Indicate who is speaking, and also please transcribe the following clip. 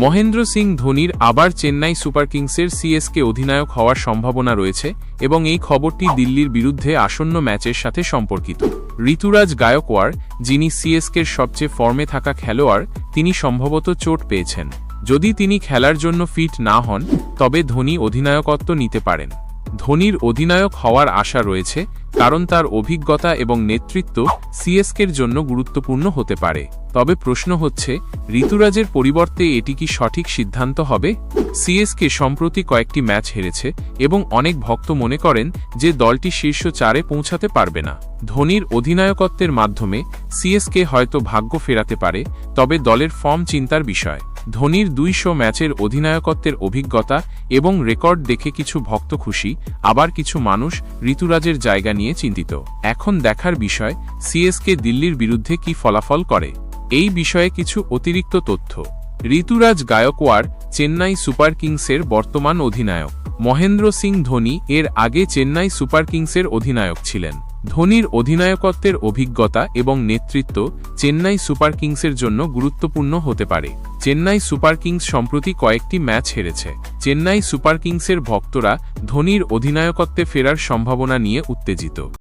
Speaker 1: মহেন্দ্র সিং ধোনির আবার চেন্নাই সুপার কিংসের সিএসকে অধিনায়ক হওয়ার সম্ভাবনা রয়েছে এবং এই খবরটি দিল্লির বিরুদ্ধে আসন্ন ম্যাচের সাথে সম্পর্কিত। ঋতুরাজ গায়কোয়াড়, যিনি সিএসকের সবচেয়ে ফর্মে থাকা খেলোয়াড়, তিনি সম্ভবত চোট পেয়েছেন। যদি তিনি খেলার জন্য ফিট না হন, তবে ধোনি অধিনায়কত্ব নিতে পারেন। ধোনির অধিনায়ক হওয়ার আশা রয়েছে কারণ তার অভিজ্ঞতা এবং নেতৃত্ব সিএসকের জন্য গুরুত্বপূর্ণ হতে পারে। তবে প্রশ্ন হচ্ছে, ঋতুরাজের পরিবর্তে এটি কি সঠিক সিদ্ধান্ত হবে? সিএসকে সম্প্রতি কয়েকটি ম্যাচ হেরেছে এবং অনেক ভক্ত মনে করেন যে দলটি শীর্ষ 4-এ পৌঁছাতে পারবে না। ধোনির অধিনায়কত্বের মাধ্যমে সিএসকে হয়তো ভাগ্য ফেরাতে পারে, তবে দলের ফর্ম চিন্তার বিষয়। ধোনির 200 ম্যাচের অধিনায়কত্বের অভিজ্ঞতা এবং রেকর্ড দেখে কিছু ভক্ত খুশি, আবার কিছু মানুষ ঋতুরাজের জায়গা নিয়ে চিন্তিত। এখন দেখার বিষয় সিএসকে দিল্লির বিরুদ্ধে কি ফলাফল করে। এই বিষয়ে কিছু অতিরিক্ত তথ্য। ঋতুরাজ গায়কোয়াড় চেন্নাই সুপার কিংসের বর্তমান অধিনায়ক। মহেন্দ্র সিং ধোনি এর আগে চেন্নাই সুপার কিংসের অধিনায়ক ছিলেন। ধোনির অধিনায়কত্বের অভিজ্ঞতা এবং নেতৃত্ব চেন্নাই সুপার কিংসের জন্য গুরুত্বপূর্ণ হতে পারে। চেন্নাই সুপার কিংস সম্প্রতি কয়েকটি ম্যাচ হেরেছে। চেন্নাই সুপার কিংসের ভক্তরা ধোনির অধিনায়কত্বে ফেরার সম্ভাবনা নিয়ে উত্তেজিত।